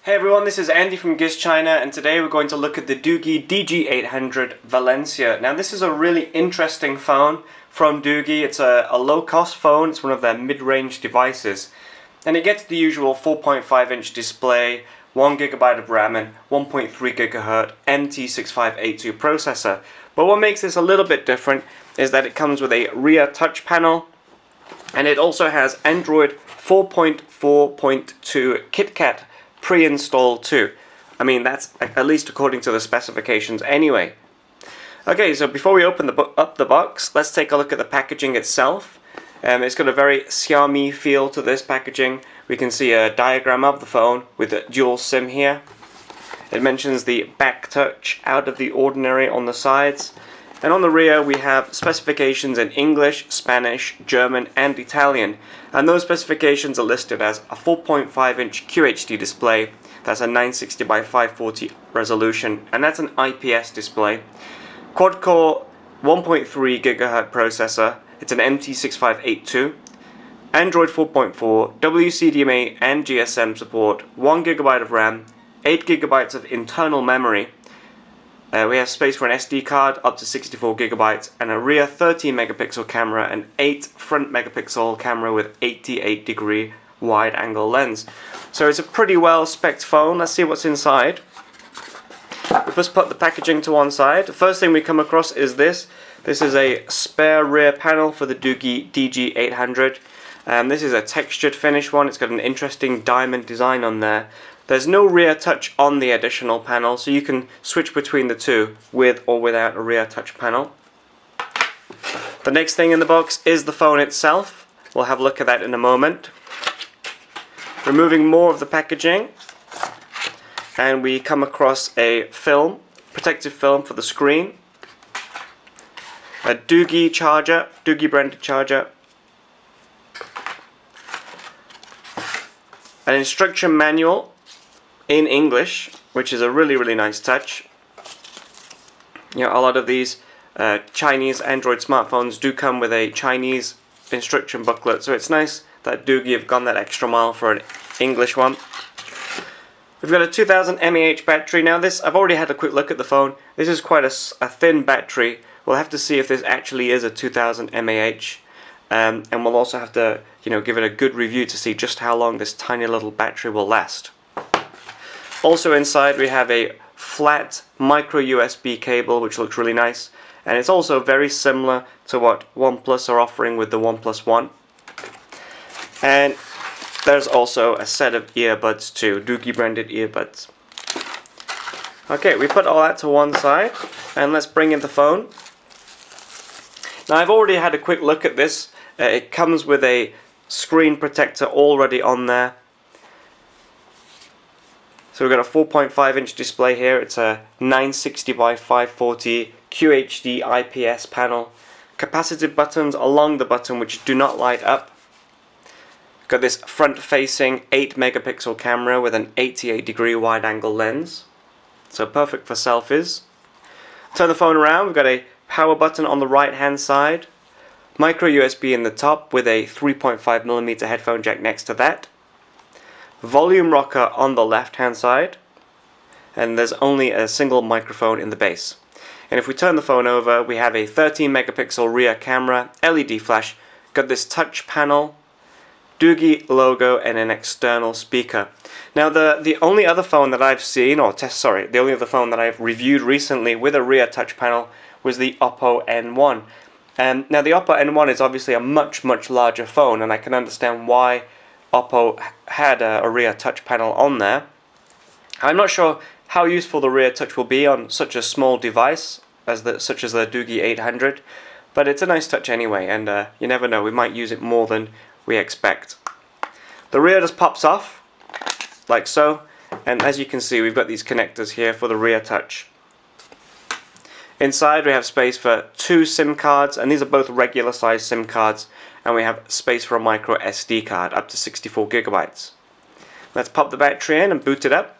Hey everyone, this is Andy from Giz China, and today we're going to look at the DOOGEE DG800 Valencia. Now this is a really interesting phone from DOOGEE. It's a low-cost phone. It's one of their mid-range devices, and it gets the usual 4.5-inch display, 1GB of RAM and 1.3 GHz MT6582 processor. But what makes this a little bit different is that it comes with a rear touch panel, and it also has Android 4.4.2 Kitkat pre-installed too. I mean, that's at least according to the specifications anyway. Okay, so before we open up the box, let's take a look at the packaging itself. It's got a very Xiaomi feel to this packaging. We can see a diagram of the phone with a dual SIM here. It mentions the back touch out of the ordinary on the sides. And on the rear we have specifications in English, Spanish, German and Italian. And those specifications are listed as a 4.5-inch QHD display. That's a 960 by 540 resolution, and that's an IPS display. Quad-core 1.3 GHz processor. It's an MT6582. Android 4.4, WCDMA and GSM support, 1GB of RAM, 8GB of internal memory. We have space for an SD card up to 64GB, and a rear 13 megapixel camera and 8 front megapixel camera with 88-degree wide angle lens. So it's a pretty well spec'd phone. Let's see what's inside. We first put the packaging to one side. The first thing we come across is this. This is a spare rear panel for the DOOGEE DG800. This is a textured finish one. It's got an interesting diamond design on there. There's no rear touch on the additional panel, so you can switch between the two with or without a rear touch panel. The next thing in the box is the phone itself. We'll have a look at that in a moment. Removing more of the packaging, and we come across a film, protective film for the screen, a DOOGEE charger, DOOGEE branded charger, an instruction manual in English, which is a really nice touch. You know, a lot of these Chinese Android smartphones do come with a Chinese instruction booklet, so it's nice that DOOGEE have gone that extra mile for an English one. We've got a 2000 mAh battery. Now this, I've already had a quick look at the phone. This is quite a thin battery. We'll have to see if this actually is a 2000 mAh. And we'll also have to, give it a good review to see just how long this tiny little battery will last. Also inside we have a flat micro USB cable, which looks really nice, and it's also very similar to what OnePlus are offering with the OnePlus One. And there's also a set of earbuds too, DOOGEE branded earbuds. Okay, we put all that to one side, and let's bring in the phone. Now I've already had a quick look at this. It comes with a screen protector already on there. So we've got a 4.5-inch display here. It's a 960 by 540 QHD IPS panel. Capacitive buttons along the button which do not light up. We've got this front-facing 8 megapixel camera with an 88-degree wide-angle lens. So perfect for selfies. Turn the phone around. We've got a power button on the right-hand side. Micro USB in the top with a 3.5mm headphone jack next to that. Volume rocker on the left hand side, and there's only a single microphone in the base. And if we turn the phone over, we have a 13 megapixel rear camera, LED flash, got this touch panel, DOOGEE logo and an external speaker. Now the only other phone that I've seen, the only other phone that I've reviewed recently with a rear touch panel was the Oppo N1. Now the Oppo N1 is obviously a much larger phone, and I can understand why Oppo had a rear touch panel on there. I'm not sure how useful the rear touch will be on such a small device such as the DOOGEE 800, but it's a nice touch anyway, and you never know, we might use it more than we expect. The rear just pops off like so, and as you can see we've got these connectors here for the rear touch. Inside we have space for 2 SIM cards, and these are both regular size SIM cards, and we have space for a micro SD card up to 64GB. Let's pop the battery in and boot it up.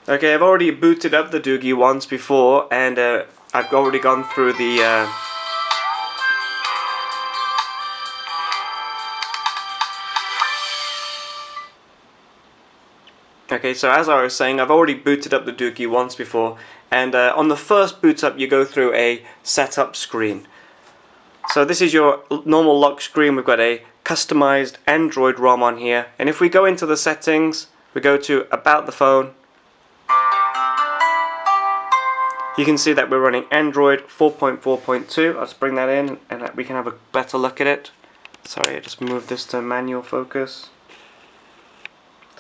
Okay, I've already booted up the DOOGEE once before, and I've already gone through the Okay, so as I was saying, I've already booted up the DOOGEE once before, and on the first boot up you go through a setup screen. So this is your normal lock screen. We've got a customized Android ROM on here, and if we go into the settings, we go to About the Phone, you can see that we're running Android 4.4.2. Let's bring that in and we can have a better look at it. Sorry, I just moved this to manual focus.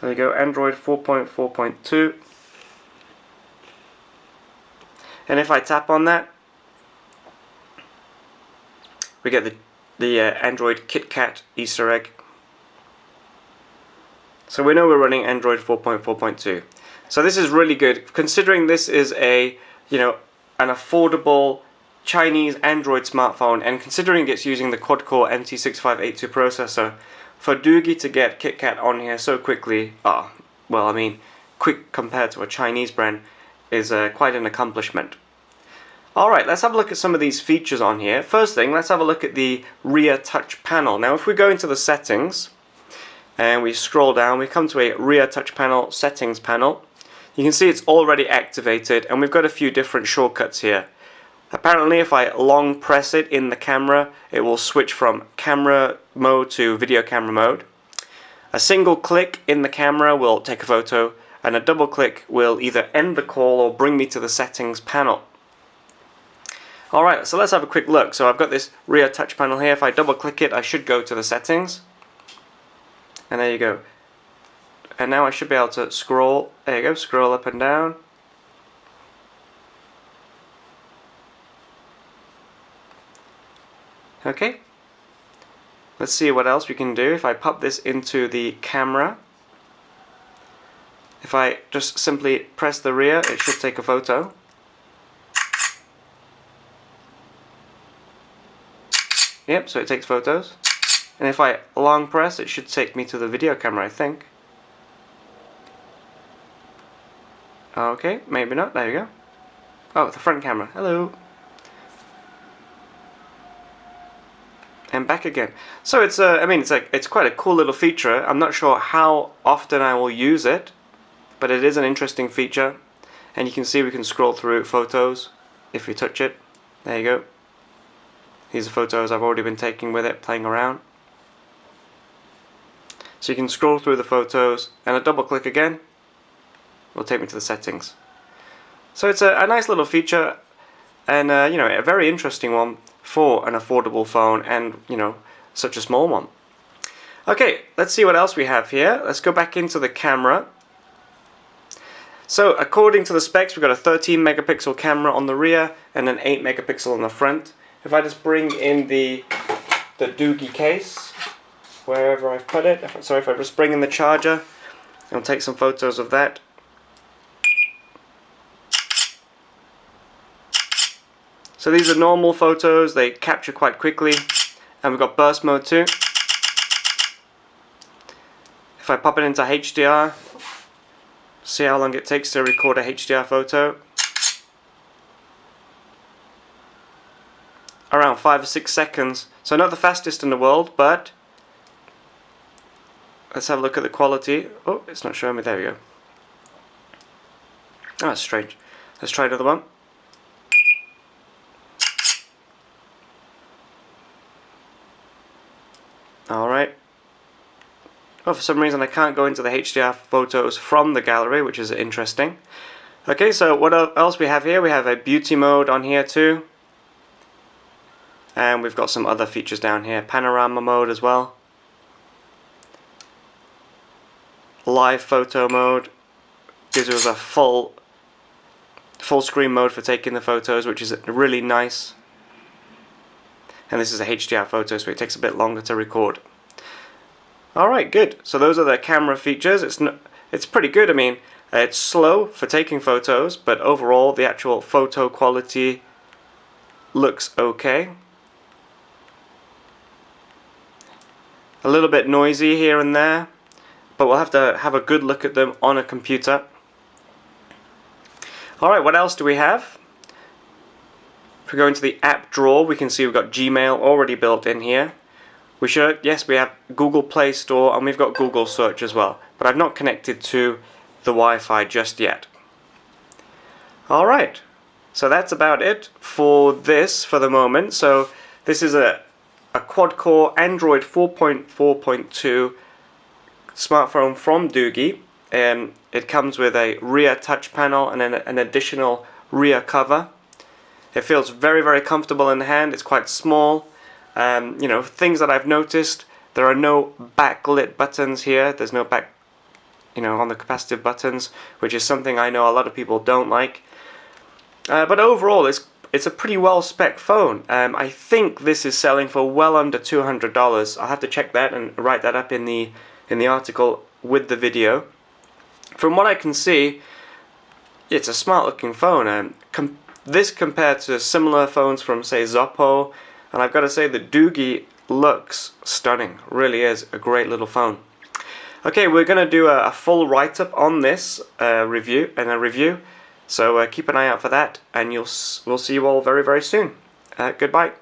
There you go, Android 4.4.2. And if I tap on that, we get the Android Kitkat Easter egg. So we know we're running Android 4.4.2. So this is really good, considering this is a an affordable Chinese Android smartphone, and considering it's using the quad-core MT6582 processor. For DOOGEE to get Kitkat on here so quickly, well, I mean, quick compared to a Chinese brand, is quite an accomplishment. Alright, let's have a look at some of these features on here. First thing, let's have a look at the rear touch panel. Now if we go into the settings, and we scroll down, we come to a rear touch panel settings panel. You can see it's already activated, and we've got a few different shortcuts here. Apparently if I long press it in the camera, it will switch from camera mode to video camera mode. A single click in the camera will take a photo, and a double click will either end the call or bring me to the settings panel. Alright, so let's have a quick look. So I've got this rear touch panel here. If I double click it, I should go to the settings. And there you go. And now I should be able to scroll, there you go, scroll up and down. Okay, let's see what else we can do. If I pop this into the camera, if I just simply press the rear, it should take a photo. Yep, so it takes photos. And if I long press, it should take me to the video camera, I think. Okay, maybe not, there you go. Oh, the front camera, hello. And back again. So it's I mean, it's quite a cool little feature. I'm not sure how often I will use it, but it is an interesting feature. And you can see we can scroll through photos if we touch it. There you go. These are photos I've already been taking with it, playing around. So you can scroll through the photos, and a double click again will take me to the settings. So it's a nice little feature, and a very interesting one for an affordable phone, and such a small one. Okay, let's see what else we have here. Let's go back into the camera. So according to the specs, we've got a 13 megapixel camera on the rear and an 8 megapixel on the front. If I just bring in the DOOGEE case, wherever I've put it, if I just bring in the charger, I'll take some photos of that. So these are normal photos, they capture quite quickly, and we've got burst mode too. If I pop it into HDR, see how long it takes to record a HDR photo. Around 5 or 6 seconds, so not the fastest in the world, but let's have a look at the quality. Oh, it's not showing me, there we go. Oh, that's strange. Let's try another one. Alright. Oh, for some reason I can't go into the HDR photos from the gallery, which is interesting. Okay, so what else we have here? We have a beauty mode on here too. And we've got some other features down here. Panorama mode as well. Live photo mode. Gives us a full screen mode for taking the photos, which is really nice. And this is a HDR photo, so it takes a bit longer to record. Alright, good. So those are the camera features. It's pretty good. I mean, it's slow for taking photos, but overall the actual photo quality looks okay. A little bit noisy here and there, but we'll have to have a good look at them on a computer. Alright, what else do we have? If we go into the app drawer, we can see we've got Gmail already built in here. Yes, we have Google Play Store, and we've got Google Search as well. But I've not connected to the Wi-Fi just yet. Alright, so that's about it for this for the moment. So this is a quad-core Android 4.4.2 smartphone from DOOGEE. It comes with a rear touch panel and an additional rear cover. It feels very, very comfortable in the hand. It's quite small. You know, things that I've noticed, there are no backlit buttons here. There's no back, you know, on the capacitive buttons, which is something I know a lot of people don't like. But overall, it's a pretty well-spec phone. I think this is selling for well under $200. I'll have to check that and write that up in the article with the video. From what I can see, it's a smart-looking phone. This compared to similar phones from, say, Zoppo, and I've got to say that DOOGEE looks stunning. Really is a great little phone. Okay, we're going to do a full write-up on this review. So keep an eye out for that, and we'll see you all very, very soon. Goodbye.